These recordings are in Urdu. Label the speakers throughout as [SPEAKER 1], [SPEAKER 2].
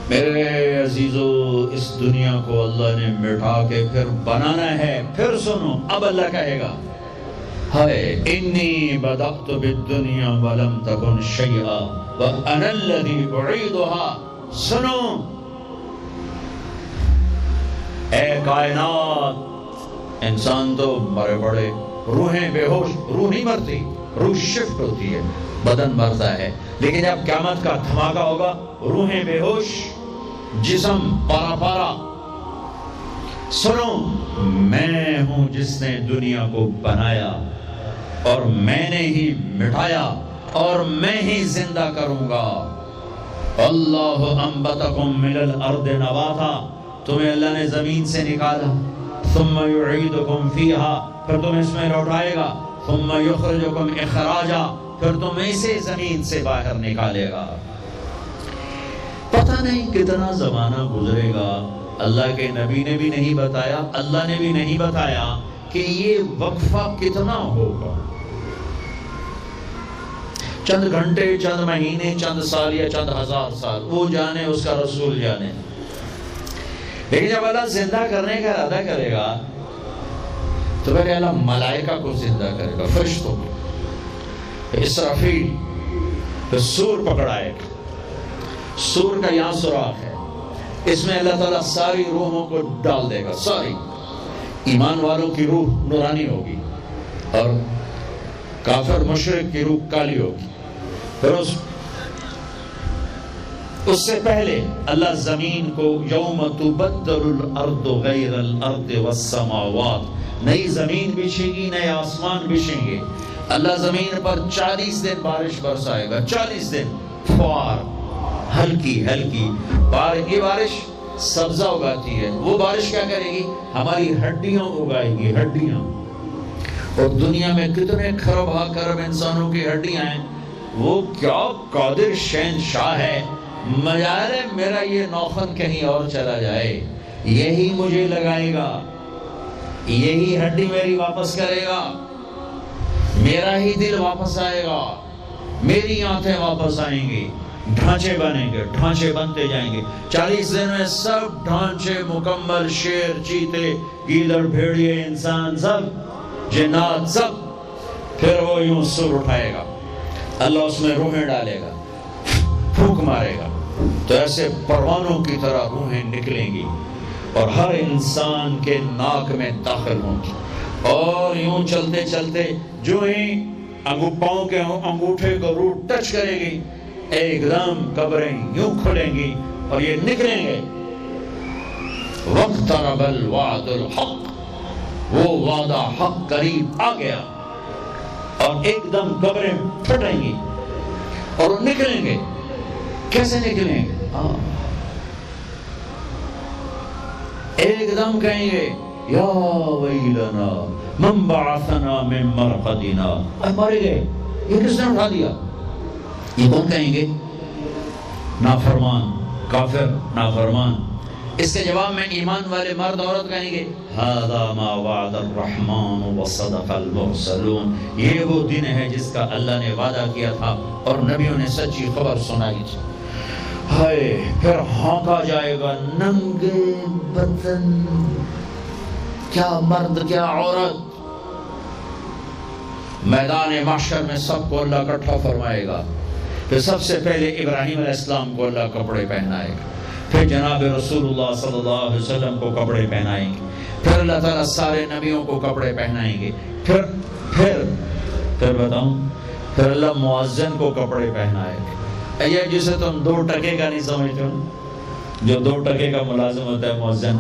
[SPEAKER 1] میرے عزیزو، اس دنیا کو اللہ نے مٹا کے پھر بنانا ہے. پھر سنو، اب اللہ کہے گا ہائے انی بدأت بالدنیا ولم تکن شیئا وانا الذی اعیدها. سنو اے کائنات، انسان تو بڑے بڑے روحیں بے ہوش، روح نہیں مرتی، روح شفٹ ہوتی ہے، بدن مرتا ہے، لیکن جب قیامت کا دھماکہ ہوگا روحیں بے ہوش، جسم پارا پارا. سنو، میں ہوں جس نے دنیا کو بنایا اور میں نے ہی مٹایا اور میں ہی زندہ کروں گا. اللہ انبتکم من الارض نباتا، تمہیں اللہ نے زمین سے نکالا، ثم یعیدکم فیہا، پھر تمہیں اس میں لوٹائے گا، ثم یخرجکم اخراجا، پھر تمہیں اسے زمین سے باہر نکالے گا. پتہ نہیں کتنا زمانہ گزرے گا، اللہ کے نبی نے بھی نہیں بتایا، اللہ نے بھی نہیں بتایا کہ یہ وقفہ کتنا ہوگا. چند گھنٹے، چند مہینے، چند سال یا چند ہزار سال، وہ جانے، اس کا رسول جانے. لیکن جب اللہ زندہ کرنے کا ارادہ کرے گا تو پہلے اللہ ملائکہ کو زندہ کرے گا، فرشتوں کو، اسرافیل، پھر سور پکڑائے گا. سور کا یہاں سوراخ ہے، اس میں اللہ تعالیٰ ساری روحوں کو ڈال دے گا. ساری ایمان والوں کی روح نورانی ہوگی اور کافر مشرک کی روح کالی ہوگی. پھر اس سے پہلے اللہ زمین کو یوم تبدل الارض غیر الارض والسماوات، نئی زمین بچھے گی، نئے آسمان بچھیں گے. اللہ زمین پر 40 دن بارش برسائے گا، 40 دن فوار، ہلکی ہلکی یہ بارش سبزہ اگاتی ہے. وہ بارش کیا کرے گی؟ ہماری ہڈیاں اگائے گی، ہڈیاں. اور دنیا میں کتنے کھرب ہا کرب انسانوں کی ہڈیاں ہیں. وہ کیا قادر شہنشاہ ہے، مجال ہے میرا یہ نوخن کہیں اور چلا جائے، یہی مجھے لگائے گا، یہی ہڈی میری واپس کرے گا، میرا ہی دل واپس آئے گا، میری آنکھیں واپس آئیں گی، ڈھانچے بنیں گے، ڈھانچے بنتے جائیں گے. 40 دن میں سب ڈھانچے مکمل، شیر، چیتے، گیدڑ، بھیڑیے، انسان، سب جنات، سب. پھر وہ یوں سر اٹھائے گا، اللہ اس میں روحیں ڈالے گا، پھونک مارے گا، تو ایسے پروانوں کی طرح روحیں نکلیں گی اور ہر انسان کے ناک میں داخل ہوں گی. اور یوں چلتے چلتے جو ہی پاؤں کے انگوٹھے کو روح ٹچ کرے گی، ایک دم قبریں یوں کھلیں گی اور یہ نکلیں گے. وَاقْتَرَبَ الْوَعْدُ الْحَقِّ، وہ وعدہ حق قریب آ گیا، اور ایک دم قبریں پھٹیں گی اور وہ نکلیں گے. کیسے نکلیں گے؟ ایک دم کہیں گے یا ویلنا من بعثنا من مرقدنا، مارے گئے، یہ کس نے اٹھا دیا؟ یہ کون کہیں گے؟ نافرمان، کافر، نافرمان. اس کے جواب میں ایمان والے مرد عورت کہیں گے ھذا ما وعد الرحمن وصدق المرسلون، یہ وہ دن ہے جس کا اللہ نے وعدہ کیا تھا اور نبیوں نے سچی خبر سنائی تھی. ہائے، پھر ہونکا جائے گا، ننگے بدن، کیا مرد کیا عورت. میدان محشر میں سب کو اللہ اکٹھا فرمائے گا. پھر سب سے پہلے ابراہیم علیہ السلام کو اللہ کپڑے پہنائے گا، پھر جناب رسول اللہ صلی اللہ علیہ وسلم کو کپڑے پہنائیں گے، پھر اللہ تعالیٰ سارے نبیوں کو کپڑے پہنائیں گے. پھر بتاؤں، پھر اللہ مؤذن کو کپڑے پہنائے گا. یہ جسے تم 2 ٹکے کا نہیں سمجھتے ہو، جو 2 ٹکے کا ملازم ہوتا ہے مؤذن،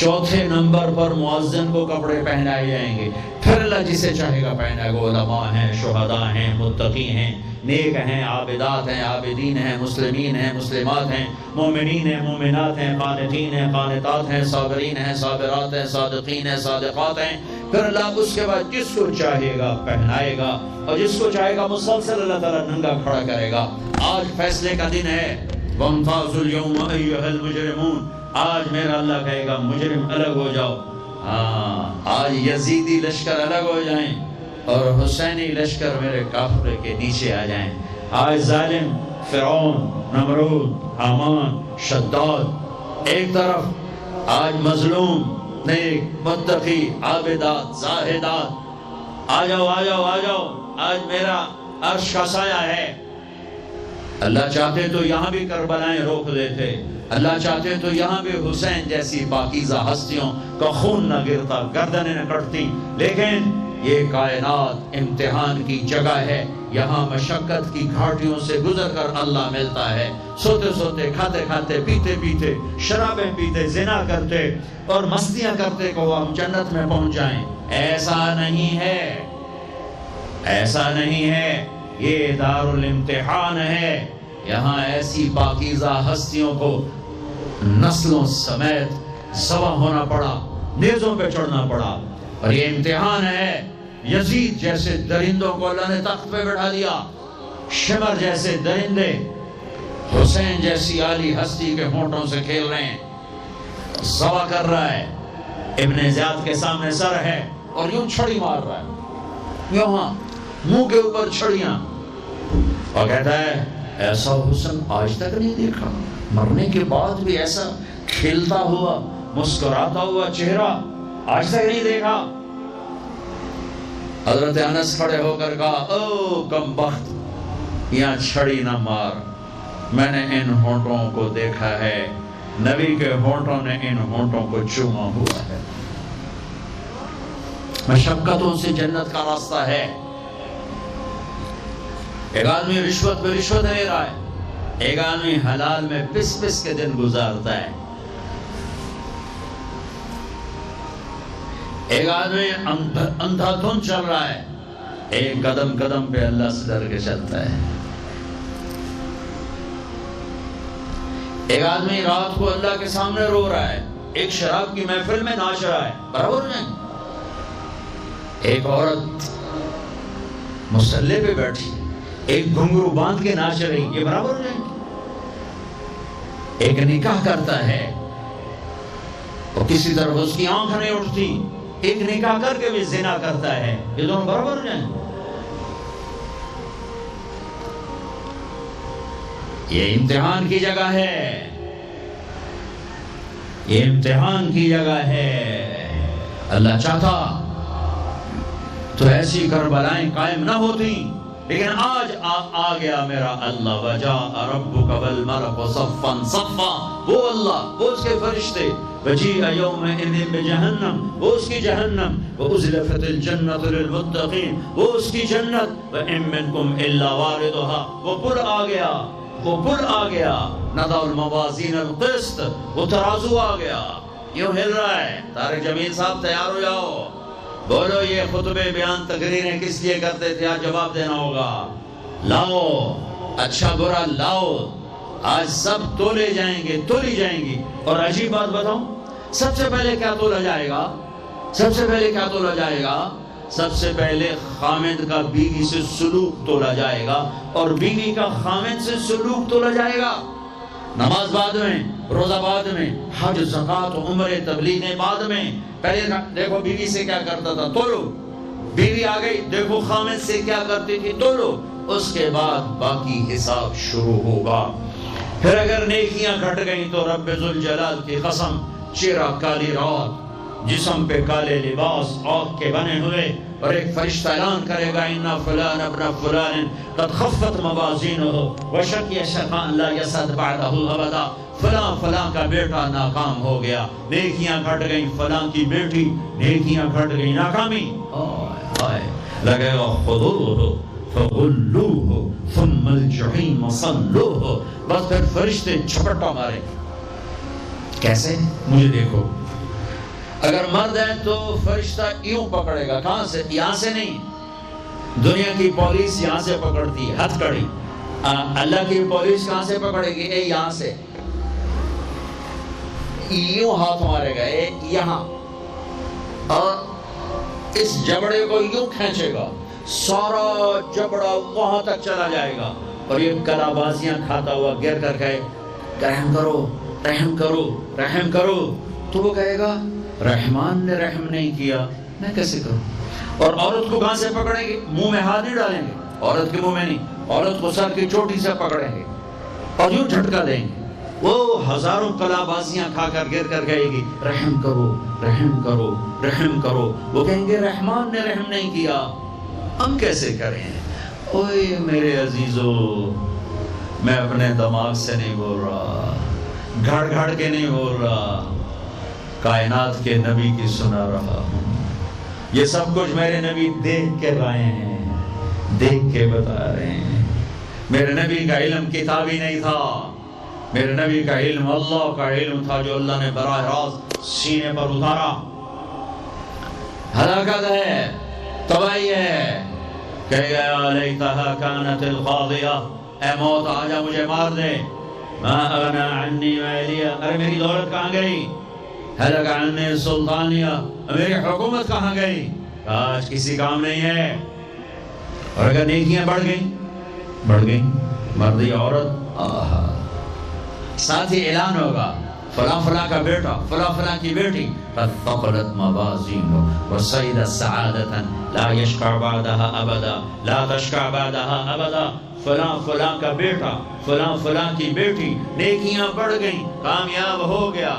[SPEAKER 1] 4تھے نمبر پر مؤذن کو کپڑے پہنائے جائیں گے. پھر اللہ جسے چاہے گا پہنائے گا. علماء ہیں، شہداء ہیں، متقی ہیں، نیک ہیں، عابدات ہیں، عابدین ہیں، مسلمین ہیں، مسلمات ہیں، مومنین ہیں، مومنات ہیں، قانتین ہیں، قانتات ہیں، صابرین ہیں، صابرات ہیں، صادقین ہیں، صادقات ہیں. پھر اللہ اس کے بعد جس کو چاہے گا پہنائے گا اور جس کو چاہے گا مسلسل اللہ تعالیٰ ننگا کھڑا کرے گا. آج فیصلے کا دن ہے. وَامْتَازُوا الْيَوْمَ أَيُّهَا الْمُجْرِمُونَ، آج میرا اللہ کہے گا مجرم الگ ہو جاؤ. آج یزیدی لشکر الگ ہو جائیں اور حسینی لشکر میرے کافر کے نیچے آ جائیں. آج ظالم فرعون، نمرود، حامان، شداد ایک طرف، آج مظلوم، نیک، متقی، عابدات، زاہدات، آ جاؤ آ جاؤ آ جاؤ، آج میرا عرش کا سایہ ہے۔ اللہ چاہتے تو یہاں بھی کربلائیں روک دیتے، اللہ چاہتے تو یہاں بھی حسین جیسی پاکیزہ ہستیوں کا خون نہ گرتا، گردنیں نہ کٹتی، لیکن یہ کائنات امتحان کی جگہ ہے، یہاں مشقت کی گھاٹیوں سے گزر کر اللہ ملتا ہے۔ سوتے سوتے، کھاتے کھاتے، پیتے پیتے، شرابیں پیتے، زنا کرتے اور مستیاں کرتے کو ہم جنت میں پہنچ جائیں، ایسا نہیں ہے، ایسا نہیں ہے۔ یہ دار الامتحان ہے، یہاں ایسی پاکیزہ ہستیوں کو نسلوں سمیت ذبح ہونا پڑا، نیزوں پہ چڑھنا پڑا، اور یہ امتحان ہے۔ یزید جیسے درندوں کو اللہ نے تخت پہ بٹھا دیا، شمر جیسے درندے حسین جیسی عالی ہستی کے ہونٹوں سے کھیل رہے ہیں، ذبح کر رہا ہے، ابن زیاد کے سامنے سر ہے اور یوں چھڑی مار رہا ہے، یہاں منہ کے اوپر چھڑیاں، اور کہتا ہے ایسا حسن آج تک نہیں دیکھا، مرنے کے بعد بھی ایسا کھیلتا ہوا، مسکراتا ہوا چہرہ آج تک نہیں دیکھا۔ حضرت انس کھڑے ہو کر کہا او کم بخت، یہاں چھڑی نہ مار، میں نے ان ہونٹوں کو دیکھا ہے، نبی کے ہونٹوں نے ان ہونٹوں کو چوما ہوا ہے۔ مشقتوں سے جنت کا راستہ ہے۔ ایک آدمی رشوت پہ رشوت لے رہا ہے، ایک آدمی حلال میں پس پس کے دن گزارتا ہے، ایک آدمی اندھا دھن چل رہا ہے، ایک قدم قدم پہ اللہ سے ڈر کے چلتا ہے، ایک آدمی رات کو اللہ کے سامنے رو رہا ہے، ایک شراب کی محفل میں ناچ رہا ہے، برابر نہیں؟ ایک عورت مصلی پہ بیٹھی، ایک گھنگرو باندھ کے ناچ رہی، یہ برابر نہیں؟ ایک نکاح کرتا ہے اور کسی طرف اس کی آنکھ نہیں اٹھتی، ایک نکاح کر کے بھی زنا کرتا ہے، یہ دونوں برابر نہیں؟ یہ امتحان کی جگہ ہے، یہ امتحان کی جگہ ہے۔ اللہ چاہتا تو ایسی کربلائیں قائم نہ ہوتی، لیکن آج آ گیا میرا اللہ، وجاء ربک والملک صفا صفا، وہ اللہ، وہ اس کے فرشتے، وجیء یومئذ بجہنم، وہ اس کی جہنم، وازلفت الجنۃ للمتقین، وہ اس کی جنت، وان منکم الا واردها، وہ پل آ گیا، وہ پل آ گیا، نضع الموازین القسط، وہ ترازو آ گیا، یوں ہل رہا ہے۔ طارق جمیل صاحب تیار ہو جاؤ، بولو یہ خطبے بیان تقریریں کس لیے کرتے تھے، آج جواب دینا ہوگا، لاؤ اچھا برا لاؤ، آج سب تولے جائیں گے، تولی جائیں گی۔ اور عجیب بات بتاؤں، سب سے پہلے کیا تولا جائے گا؟ سب سے پہلے کیا تولا جائے گا؟ سب سے پہلے خامد کا بیوی سے سلوک تولا جائے گا، اور بیوی کا خامد سے سلوک تولا جائے گا۔ نماز بعد میں، روزہ بعد میں، حج، زکوٰۃ، عمرے، تبلیغیں بعد میں، پہلے دیکھو بیوی سے کیا کرتا تھا، تولو، بیوی آ گئی، دیکھو خامد سے کیا کرتی تھی، تولو، اس کے بعد باقی حساب شروع ہوگا۔ پھر اگر نیکیاں گھٹ گئیں تو رب ذوالجلال کی قسم، چہرہ کالی رات، جسم پہ کالے لباس آگ کے بنے ہوئے، اور ایک فرشتہ اعلان کرے گا اِنَّ فُلَانَ ابْنَ فُلَانٍ قَدْ خَفَّتْ مَوَازِينُهُ وَشَقِيَ شَقَاءً لَا يَسْعَدُ بَعْدَهُ أَبَدًا، فلاں فلاں کا بیٹا ناکام ہو گیا، نیکیاں گھٹ گئیں، فلاں کی بیٹی نیکیاں گھٹ گئیں، ناکامی، لگے گا خُذُوهُ فَغُلُّوهُ ثُمَّ الْجَحِيمَ صَلُّوهُ، بس پھر فرشتے چھپٹا مارے، کیسے؟ مجھے دیکھو، اگر مرد ہے تو فرشتہ یوں پکڑے گا، کہاں سے؟ یہاں سے نہیں، دنیا کی پولیس یہاں سے پکڑتی ہے، ہتھ کڑی، اللہ کی پولیس کہاں سے پکڑے گی؟ اے یہاں سے، یوں ہاتھ مارے گا، اے یہاں، اور اس جبڑے کو یوں کھینچے گا، سارا جبڑا وہاں تک چلا جائے گا، اور یہ کلا بازیاں کھاتا ہوا گر کر کہے رحم کرو رحم کرو رحم کرو، تو وہ کہے گا رحمان نے رحم نہیں کیا، میں کیسے کروں؟ اور عورت کو کہاں سے پکڑیں گے؟ منہ میں ہاتھ نہیں ڈالیں گے، عورت کے منہ میں نہیں، عورت کو سر کی چوٹی سے پکڑیں گے، اور یوں جھٹکا دیں گے، وہ ہزاروں کلا بازیاں کھا کر گر کر کہے گی رحم کرو رحم کرو رحم کرو، وہ کہیں گے رحمان نے رحم نہیں کیا، ہم کیسے کریں؟ اوئے میرے عزیزو، میں اپنے دماغ سے نہیں بول رہا، گھڑ گھڑ کے نہیں بول رہا، کائنات کے نبی کی سنا رہا ہوں۔ یہ سب کچھ میرے نبی دیکھ کے لائے ہیں، دیکھ کے بتا رہے ہیں۔ میرے نبی کا علم کتابی نہیں تھا، میرے نبی کا علم اللہ کا علم تھا جو اللہ نے براہ راست سینے پر اتارا۔ ہلاکت ہے، تباہی ہے، کہے گا یا لیتہا کانت القاضیہ، اے موت آجا مجھے مار دے، ما اغنا عنی مالیہ، ارے میری دولت کہاں گئی؟ ہلک عنی سلطانیہ، میری حکومت کہاں گئی؟ آج کسی کام نہیں ہے۔ اور اگر نیکیاں بڑھ گئیں، مرد یا عورت، ساتھ ہی اعلان ہوگا فلاں فلاں کا بیٹا، فلاں فلاں کی بیٹی، قد ثقلت موازینہ وصعد سعادتا لا یشقع بعدها ابدا، لا تشقع بعدها ابدا، فلاں فلاں کا بیٹا، فلاں فلاں کی بیٹی، نیکیاں بڑھ گئیں، کامیاب ہو گیا،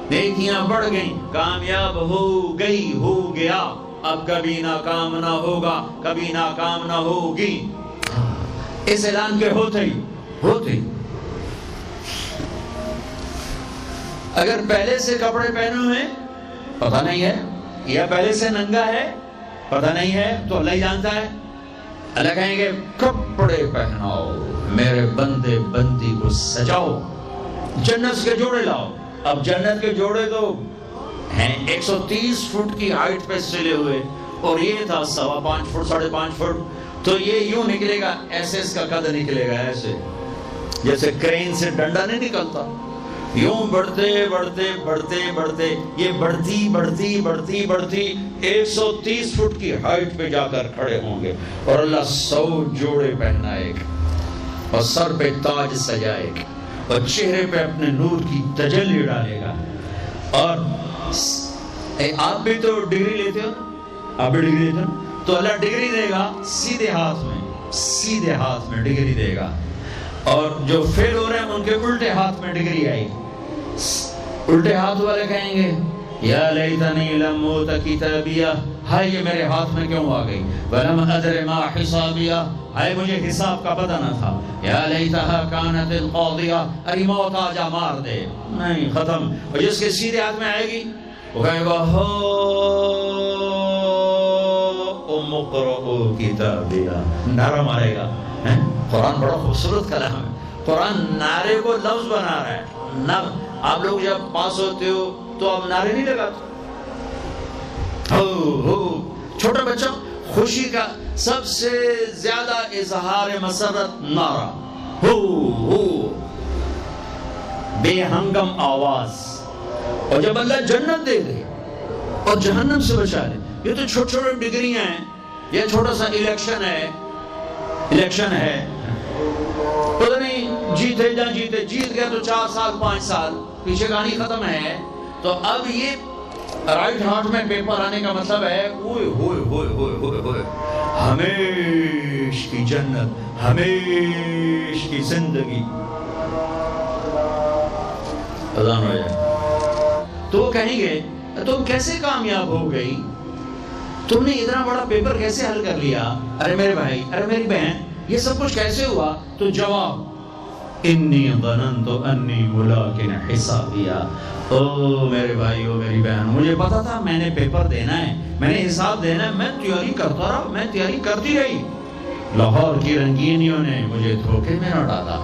[SPEAKER 1] نیکیاں بڑھ گئیں، کامیاب ہو گئی، ہو گیا، اب کبھی ناکام نہ ہوگا، کبھی ناکام نہ ہوگی۔ اس اعلان کے ہوتے ہی اگر پہلے سے کپڑے پہنے ہوئے پتہ نہیں ہے، یا پہلے سے ننگا ہے پتہ نہیں ہے، تو اللہ ہی جانتا ہے۔ اللہ کہیں گے کپڑے پہناؤ، میرے بندے بندی کو سجاؤ، جنت کے جوڑے لاؤ۔ اب جنت کے جوڑے تو ہیں 130 فٹ کی ہائٹ پہ سلے ہوئے، اور یہ تھا 5.25 فٹ 5.5 فٹ، تو یہ یوں نکلے گا، ایسے اس کا قد نکلے گا، ایسے جیسے کرین سے ڈنڈا نہیں نکلتا، یوں بڑھتے بڑھتے بڑھتے بڑھتے یہ بڑھتی 130 فٹ کی ہائٹ پہ جا کر کھڑے ہوں گے، اور اللہ 100 جوڑے پہنائے گا، اور سر پہ تاج سجائے گا، اور چہرے پہ اپنے نور کی تجلی ڈالے گا۔ اور آپ بھی تو ڈگری لیتے ہو، آپ بھی ڈگری لیتے ہو، تو اللہ ڈگری دے گا سیدھے ہاتھ میں ڈگری دے گا، اور جو فیل ہو رہے ہیں ان کے الٹے ہاتھ میں ڈگری آئی۔ الٹے ہاتھ والے کہیں گے یا لیتنی لم اوت کتابیہ، ہائے یہ میرے ہاتھ میں کیوں آ گئی، ولم ادر ما حسابیہ، ہائے مجھے حساب کا پتہ نہ تھا، یا لیتہا کانت القاضیہ، ارے موت آجا مار دے، نہیں ختم۔ اور جس کے سیدھے ہاتھ میں آئے گی وہ کہے گا ہو ام اقرؤ کتابیہ، نعرہ مارے گا۔ قرآن بڑا خوبصورت کلام ہے، قرآن نعرے کو لفظ بنا رہا ہے۔ آپ لوگ جب پاس ہوتے ہو تو آپ نعرے نہیں لگاتے، چھوٹا بچہ خوشی کا سب سے زیادہ اظہار مسرت نعرہ، ہو بے ہنگم آواز۔ اور جب اللہ جنت دے دے اور جہنم سے بچا لے، یہ تو چھوٹے چھوٹے ڈگریاں ہیں، یہ چھوٹا سا الیکشن ہے، پتہ نہیں جیتے نہ جیتے، جیت گیا تو 4 سال 5 سال، پیچھے کہانی ختم ہے۔ تو اب یہ رائٹ ہارٹ میں پیپر آنے کا مطلب ہے ہوئے ہمیش کی جنت، ہمیش کی زندگی۔ اذان ہو جائے تو وہ کہیں گے تم کیسے کامیاب ہو گئی، تم نے اتنا بڑا پیپر کیسے حل کر لیا، ارے میرے بھائی، ارے میری بہن، یہ سب کچھ کیسے ہوا؟ تو جواب انی ظننت انی ملاق حسابیہ، او میرے بھائی، او میری بہن، مجھے پتا تھا میں نے پیپر دینا ہے، میں نے حساب دینا ہے، میں تیاری کرتا رہا، میں تیاری کرتی رہی۔ لاہور کی رنگینیوں نے مجھے دھوکے میں نہ ڈالا،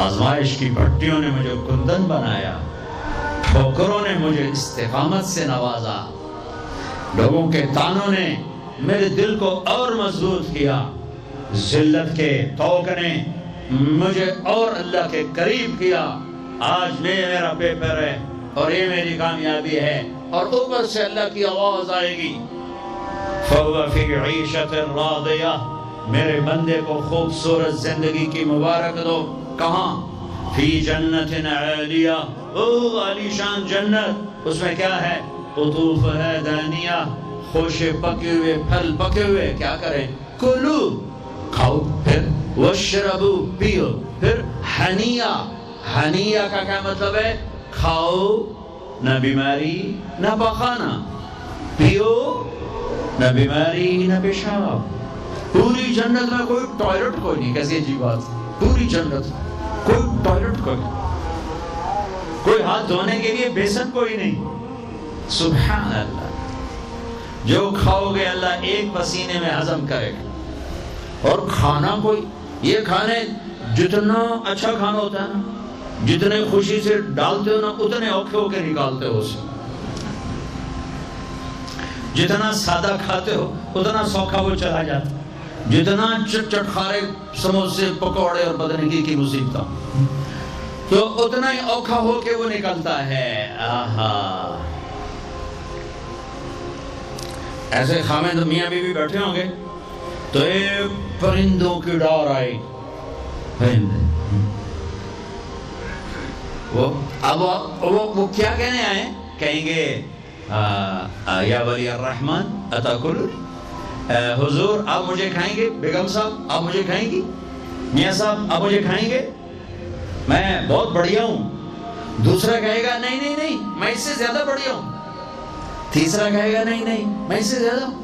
[SPEAKER 1] آزمائش کی بھٹیوں نے مجھے کندن بنایا، ٹھوکروں نے مجھے استقامت سے نوازا، لوگوں کے تانوں نے میرے دل کو اور مضبوط کیا، ذلت کے توق نے مجھے اور اللہ کے قریب کیا۔ آج میرا پیپر ہے اور یہ میری کامیابی ہے، اور اوپر سے اللہ کی آواز آئے گی فَهُوَ فِي عِيشَةٍ رَاضِيَةٍ، میرے بندے کو خوبصورت زندگی کی مبارک دو۔ کہاں؟ فی جنت عالیہ، او عالی شان جنت، اس میں کیا ہے؟ قطوفہا دانیہ، خوشے پکے ہوئے، پھل پکے ہوئے، کیا کریں؟ کلو، کھاؤ، پھر وشربو پیو. پھر ہنیا، ہنیا کا کیا مطلب ہے؟ کھاؤ، نہ بیماری نہ پخانا، پیو نہ بیماری نہ پیشاب. پوری جنت میں کوئی ٹوائلٹ کوئی نہیں. کیسی عجیب بات، پوری جنت کوئی ٹوائلٹ کوئی نہیں، کوئی ہاتھ دھونے کے لیے بیسن کوئی نہیں. سبحان اللہ. جو کھاؤ گے اللہ ایک پسینے میں ہضم کرے گا. اور کھانا کوئی، یہ کھانے جتنا اچھا کھانا ہوتا ہے نا، جتنے خوشی سے ڈالتے ہو نا اتنے اوکھے ہو کے نکالتے ہو اسے. جتنا سادہ کھاتے ہو اتنا سوکھا وہ چلا جاتا. جتنا چٹخارے سموسے پکوڑے اور بدن کی مصیبتیں تو اتنا ہی اوکھا ہو کے وہ نکلتا ہے. آہا. ایسے خامد میاں بیوی بیٹھے ہوں گے تو ایک پرندوں کی ڈار آئی. پرندے وہ کیا کہنے آئے؟ کہیں گے یا ولی الرحمن اتاکل، حضور آپ مجھے کھائیں گے؟ بیگم صاحب آپ مجھے کھائیں گی؟ میاں صاحب آپ مجھے کھائیں گے؟ میں بہت بڑھیا ہوں. دوسرا کہے گا نہیں نہیں نہیں میں اس سے زیادہ بڑھیا ہوں. تیسرا کہے گا نہیں نہیں میں اس سے زیادہ ہوں.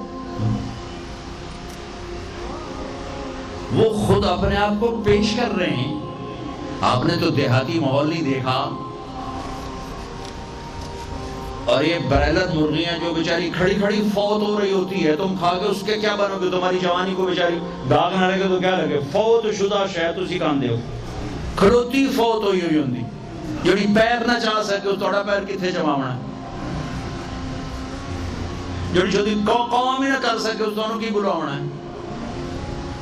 [SPEAKER 1] وہ خود اپنے آپ کو پیش کر رہے ہیں. آپ نے تو دیہاتی ماحول نہیں دیکھا. اور یہ بریلت مرغیاں جو بیچاری کھڑی کھڑی فوت ہو رہی ہوتی ہے، تم کھا کے اس کے کیا بنو گے؟ تمہاری جوانی کو بیچاری داغ نہ لگے تو کیا لگے؟ فوت شدہ شاید اسی کان دے ہو، کھڑوتی فوت ہوئی ہوئی ہوندی جڑی پیر نہ چلا سکے اس توڑا پیر کتنے جماونا ہے، جڑی شدی قوم ہی نہ کر سکے اس دونوں کی بلاونا ہے.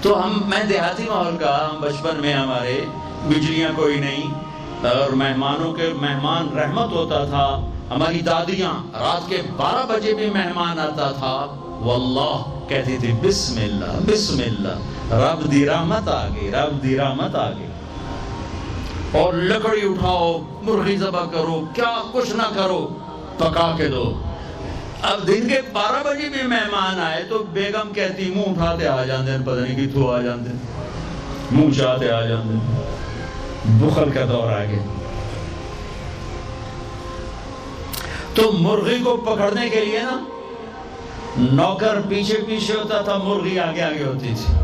[SPEAKER 1] تو میں دیہاتی ماحول کا، ہم بچپن میں ہمارے بجلیاں کوئی نہیں اور مہمانوں کے مہمان رحمت ہوتا تھا. ہماری دادیاں رات کے 12 بجے بھی مہمان آتا تھا واللہ کہتی تھی بسم اللہ بسم اللہ، رب دی رحمت آ گئی، رب دی رحمت آ گئی. اور لکڑی اٹھاؤ، مرغی ذبح کرو، کیا کچھ نہ کرو، پکا کے دو. اب دن کے 12 بجے بھی مہمان آئے تو بیگم کہتی منہ اٹھاتے آ جاندے، پتہ نہیں کتھوں آ جاندے، منہ چاہتے آ جاندے. بخل کا دور آ گیا. تو مرغی کو پکڑنے کے لیے نا نوکر پیچھے پیچھے ہوتا تھا، مرغی آگے آگے ہوتی تھی.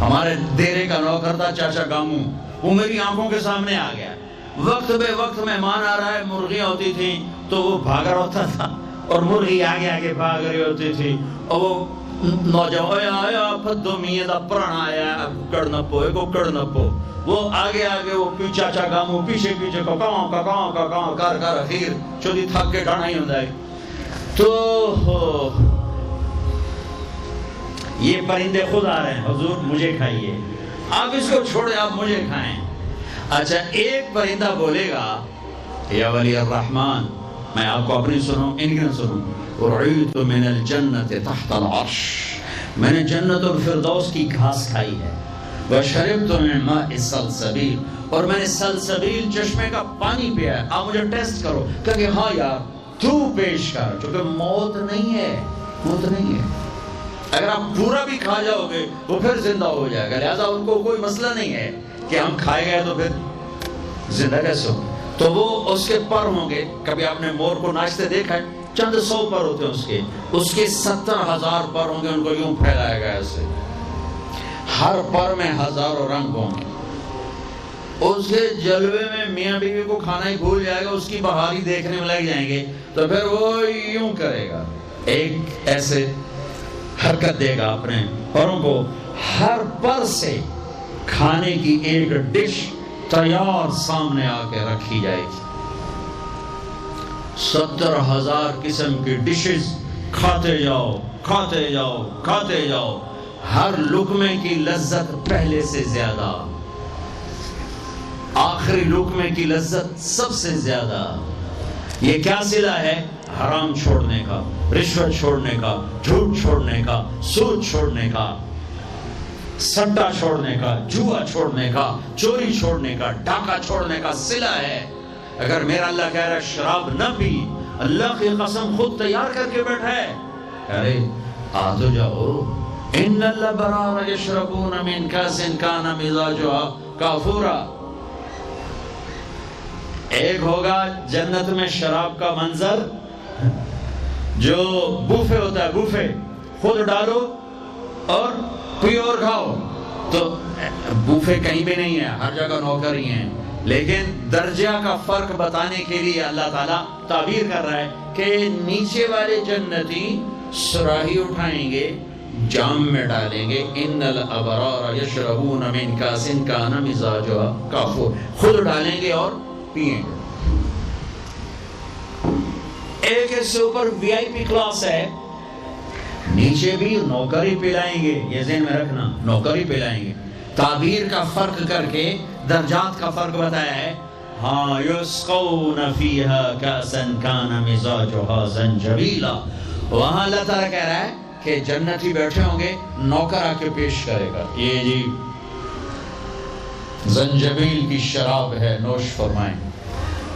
[SPEAKER 1] ہمارے دیرے کا نوکر تھا چاچا گامو، وہ میری آنکھوں کے سامنے آ گیا. وقت بے وقت مہمان آ رہا ہے، مرغیاں ہوتی تھیں تو وہ بھاگ رہا ہوتا تھا اور مرغی آگے آگے بھاگ رہی ہوتی تھی. اور وہ نوجوان آیا پھدو میاں دا پرانا آیا کڑنپو ایک کڑنپو، وہ آگے آگے وہ چاچا گامو پیچھے پیچھے ککاؤں ککاؤں ککاؤں کر کر اخیر چودی تھک کے ڈانا ہی ہوتا ہے. تو یہ پرندے خود آ رہے ہیں، حضور مجھے کھائیے، آپ اس کو چھوڑے آپ مجھے کھائیں. اچھا ایک پرندہ بولے گا یا ولی الرحمن، میں آپ کو اپنی سنوں ان کی نہ سنوں. رعیت من الجنت تحت العرش، میں نے جنت اور فردوس کی گھاس کھائی ہے. وشربت من ماء السلسبیل، اور میں نے سلسبیل چشمے کا پانی پیا ہے. آپ مجھے ٹیسٹ کرو. کہ ہاں یار تو پیش کر، چونکہ موت نہیں ہے، موت نہیں ہے. اگر آپ پورا بھی کھا جاؤ گے وہ پھر زندہ ہو جائے گا. لہذا ان کو کوئی مسئلہ نہیں ہے کہ ہم کھائے گئے تو پھر زندہ کیسے ہو. تو وہ اس کے پر ہوں گے. کبھی آپ نے مور کو ناچتے دیکھا ہے؟ چند 100 پر ہوتے ہیں اس کے 70,000 پر ہوں گے. ان کو یوں پھیلایا گیا ایسے، ہر پر میں ہزاروں رنگ ہوں گے. اس کے جلوے میں میاں بیوی کو کھانا ہی بھول جائے گا، اس کی بہاری دیکھنے میں لگ جائیں گے تو پھر وہ یوں کرے گا، ایک ایسے حرکت دے گا اپنے پروں کو. ہر پر سے کھانے کی ایک ڈش تیار سامنے آ کے رکھی جائے گی. 70,000 قسم کی ڈشز، کھاتے جاؤ کھاتے جاؤ کھاتے جاؤ. ہر لقمے کی لذت پہلے سے زیادہ، آخری لقمے کی لذت سب سے زیادہ. یہ کیا صلہ ہے؟ حرام چھوڑنے کا، رشوت چھوڑنے کا، جھوٹ چھوڑنے کا، سود چھوڑنے کا، سٹا چھوڑنے کا، جوا چھوڑنے کا، چوری چھوڑنے کا، ڈاکہ چھوڑنے کا صلہ ہے. اگر میرا اللہ کہہ رہا ہے شراب نہ پی، اللہ کی قسم خود تیار کر کے بیٹھا ہے، ارے آ تو جاؤ ان الابرار یشربون من کاس کان مزاجها کافورا. ایک ہوگا جنت میں شراب کا منظر جو بوفے ہوتا ہے، بوفے خود ڈالو اور پیو اور کھاؤ. تو بوفے کہیں بھی نہیں ہے، ہر جگہ نوکر ہی ہیں، لیکن درجہ کا فرق بتانے کے لیے اللہ تعالیٰ تعبیر کر رہا ہے کہ نیچے والے جنتی سراہی اٹھائیں گے، جام میں ڈالیں گے. ان الابرار یشربون من کاس کان مزاجها کافور، خود ڈالیں گے اور پیئیں گے. ایک اس سے اوپر وی آئی پی کلاس ہے، نیچے بھی نوکری پلائیں گے، یہ ذہن میں رکھنا، نوکری پلائیں گے. تعبیر کا فرق کر کے درجات کا فرق بتایا ہے. ہاں یسقون فیہا کاسا کان مزاجها زنجبیلا. وہاں اللہ تعالیٰ کہہ رہا ہے کہ جنتی بیٹھے ہوں گے، نوکر آ کے پیش کرے گا، یہ جی زنجبیل کی شراب ہے، نوش فرمائیں.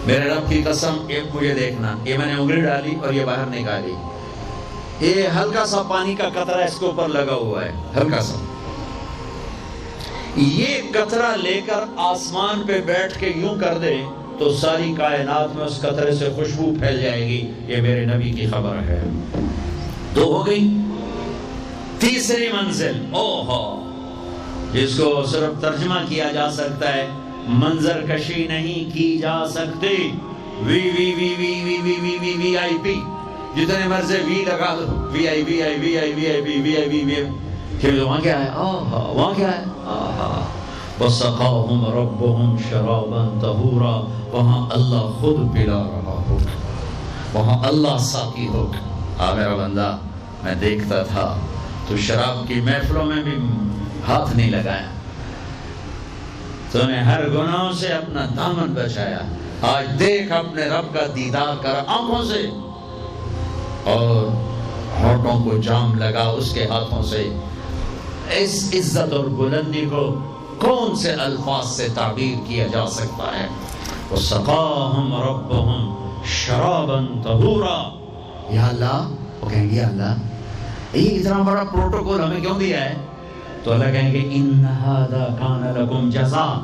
[SPEAKER 1] میرے رب کی قسم، ایک مجھے دیکھنا، یہ میں نے انگلی ڈالی اور یہ باہر نکالی، یہ ہلکا سا پانی کا قطرہ اس کے اوپر لگا ہوا ہے، ہلکا سا. یہ قطرہ لے کر آسمان پہ بیٹھ کے یوں کر دے تو ساری کائنات میں اس قطرے سے خوشبو پھیل جائے گی. یہ میرے نبی کی خبر ہے. تو ہو گئی تیسری منزل، اوہو، جس کو صرف ترجمہ کیا جا سکتا ہے، منظر کشی نہیں کی جا سکتی. وی وی وی وی وی وی وی وی وی آئی پی، جتنے مرضی وی لگا دو، وی آئی وی آئی وی آئی وی آئی وی وی آئی وی وی. پھر وہاں کیا ہے؟ آہا، وہاں کیا ہے؟ آہا، وَسَقَاهُمْ رَبُّهُمْ شَرَابًا طَهُورًا. وہاں اللہ خود پلا رہا ہوگا، وہاں اللہ ساقی ہوگا. میرا بندہ، میں دیکھتا تھا تو شراب کی محفلوں میں بھی ہاتھ نہیں لگایا، تو نے ہر گناہوں سے اپنا دامن بچایا. آج دیکھ اپنے رب کا دیدار کر آنکھوں سے، اور ہونٹوں کو جام لگا اس کے ہاتھوں سے. اس عزت اور بلندی کو کون سے الفاظ سے تعبیر کیا جا سکتا ہے؟ وَسَقَاهُمْ رَبُّهُمْ شَرَابًا طَهُورًا. یا اللہ، وہ کہیں گے یا اللہ یہ اتنا بڑا پروٹوکول ہمیں کیوں دیا ہے؟ تو اللہ کہیں گے ان ھذا کان لکم جزاء.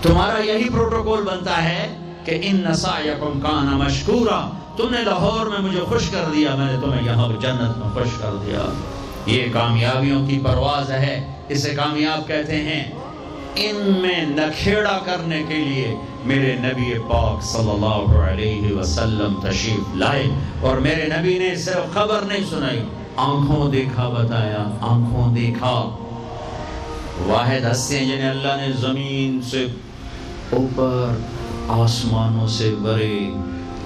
[SPEAKER 1] تمہارا یہی پروٹوکول بنتا ہے کہ ان سعیکم کان مشکورا. تم نے لاہور میں مجھے خوش کر دیا، میں نے تمہیں یہاں جنت میں خوش کر دیا. یہ کامیابیوں کی پرواز ہے، اسے کامیاب کہتے ہیں. ان میں نکھیڑا کرنے کے لیے میرے نبی پاک صلی اللہ علیہ وسلم تشریف لائے، اور میرے نبی نے صرف خبر نہیں سنائی، آنکھوں دیکھا بتایا. آنکھوں دیکھا. واحد ہستی ہیں جنہیں اللہ نے زمین سے اوپر، آسمانوں سے بڑے،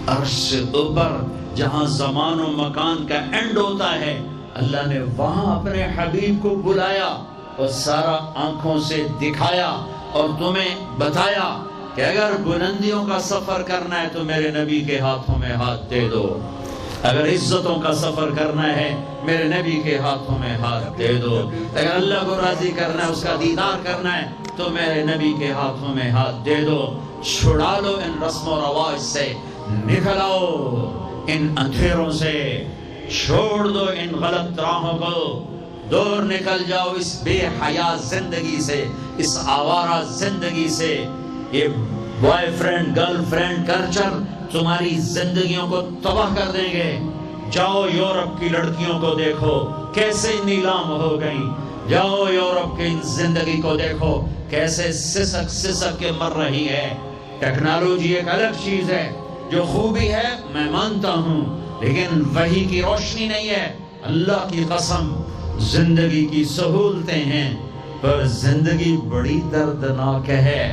[SPEAKER 1] عرش سے اوپر، جہاں زمان و مکان کا اینڈ ہوتا ہے، اللہ نے وہاں اپنے حبیب کو بلایا اور سارا آنکھوں سے دکھایا اور تمہیں بتایا کہ اگر بلندیوں کا سفر کرنا ہے تو میرے نبی کے ہاتھوں میں ہاتھ دے دو، اگر عزتوں کا سفر کرنا ہے میرے نبی کے ہاتھوں میں ہاتھ دے دو، اگر اللہ کو راضی کرنا ہے، اس کا دیدار کرنا ہے تو میرے نبی کے ہاتھوں میں ہاتھ دے دو. چھڑا لو ان رسم و رواج سے، نکل آؤ ان اندھیروں سے، چھوڑ دو ان غلط راہوں کو، دور نکل جاؤ اس بے حیا زندگی سے، اس آوارہ زندگی سے. یہ boy friend girl friend culture تمہاری زندگیوں کو تباہ کر دیں گے. جاؤ یورپ کی لڑکیوں کو دیکھو کیسے نیلام ہو گئیں، جاؤ یورپ کی زندگی کو دیکھو کیسے سسک سسک کے مر رہی ہے. ٹیکنالوجی ایک الگ چیز ہے، جو خوبی ہے میں مانتا ہوں، لیکن وحی کی روشنی نہیں ہے. اللہ کی قسم زندگی کی سہولتیں ہیں پر زندگی بڑی دردناک ہے.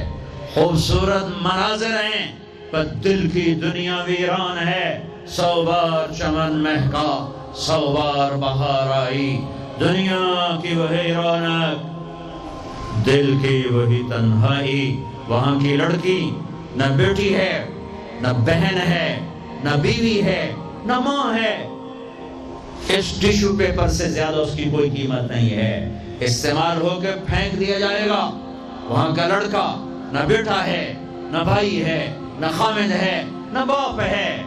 [SPEAKER 1] خوبصورت مناظر ہیں پر دل کی دنیا ویران ہے. 100 بار چمن مہکا، 100 بار بہار آئی، دنیا کی وہی رونق، دل کی وہی تنہائی. وہاں کی لڑکی نہ بیٹی ہے، نہ بہن ہے، نہ بیوی ہے، نہ ماں ہے. اس ٹیشو پیپر سے زیادہ اس کی کوئی قیمت نہیں ہے، استعمال ہو کے پھینک دیا جائے گا. وہاں کا لڑکا نہ بیٹا ہے، نہ بھائی ہے، نہ خامد ہے، نہ باپ ہے،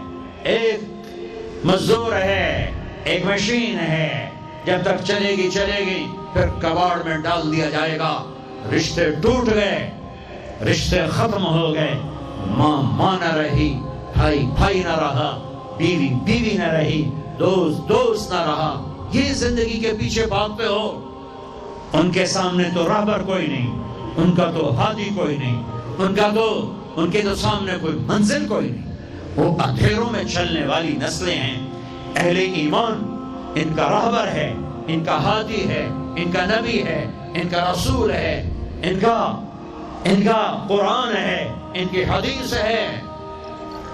[SPEAKER 1] ایک مزدور ہے، ایک مشین ہے، جب تک چلے گی پھر کباڑ میں ڈال دیا جائے گا. رشتے ٹوٹ گئے, رشتے ختم ہو گئے, ماں ماں نہ رہی, بھائی بھائی نہ رہا, بیوی بیوی نہ رہی, دوست دوست نہ رہا. یہ زندگی کے پیچھے بھاگتے ہو. ان کے سامنے تو راہبر کوئی نہیں, ان کا تو ہادی کوئی نہیں, ان کے تو سامنے کوئی منزل کوئی نہیں. وہ اندھیروں میں چلنے والی نسلیں ہیں. اہل ایمان ان کا راہبر ہے, ان کا ہادی ہے, ان کا نبی ہے, ان کا رسول ہے, ان کا قرآن ہے, ان کی حدیث ہے,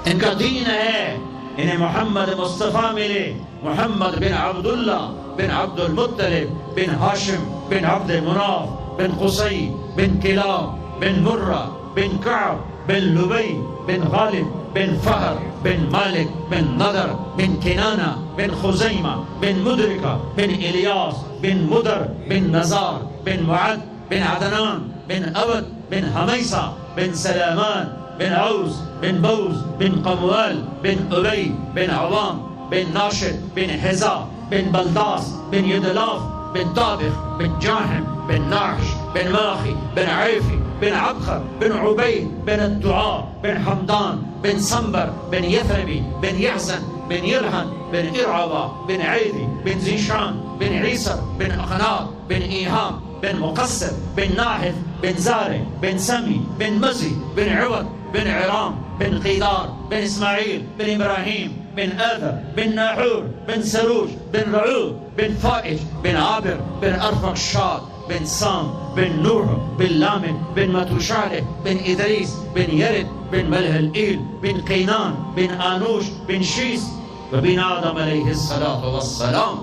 [SPEAKER 1] ان کا دین ہے. انہیں محمد مصطفیٰ ملے, محمد بن عبداللہ بن عبد المطلب بن ہاشم بن عبد مناف بن قصی بن کلاب بن مرہ بن کعب بن لبی بن غالب بن فہر بن مالک بن نضر بن کنانہ بن خزیمہ بن مدرکہ بن الیاس بن مدر بن نزار بن معد بن عدنان بن عبد بن حمیسہ بن سلامان بن عوز بن بوز بن قموال بن ابی بن عوام بن ناشد بن حزا بن بلداس بن یدلاف بن طابخ بن جاحم بن نعش بن ماخي بن عيفي بن عبخر بن عبيد بن الدعاء بن حمدان بن سنبر بن يثربي بن يحزن بن يلهن بن إرعوى بن عيدي بن زيشان بن عيسر بن أخناق بن إيهام بن مقصر بن ناحف بن زارع بن سمي بن مزي بن عوض بن عرام بن قيدار بن إسماعيل بن إبراهيم بن آذر بن ناحور بن سروج بن رعود بن فائج بن عابر بن أرفقشاد بن سام بن نوح بن لامن بن متوشالح بن إدريس بن يرد بن ملهلئيل بن قينان بن آنوش بن شيس وبن آدم علیہ الصلاة والسلام.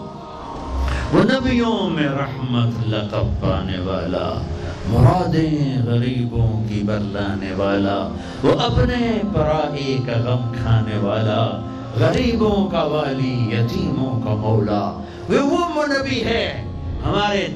[SPEAKER 1] وہ نبیوں میں رحمت لقب پانے والا, مرادیں غریبوں کی برلانے والا, وہ اپنے پرائی کا غم کھانے والا, غریبوں کا والی, یتیموں کا مولا. وہ نبی ہے ہمارے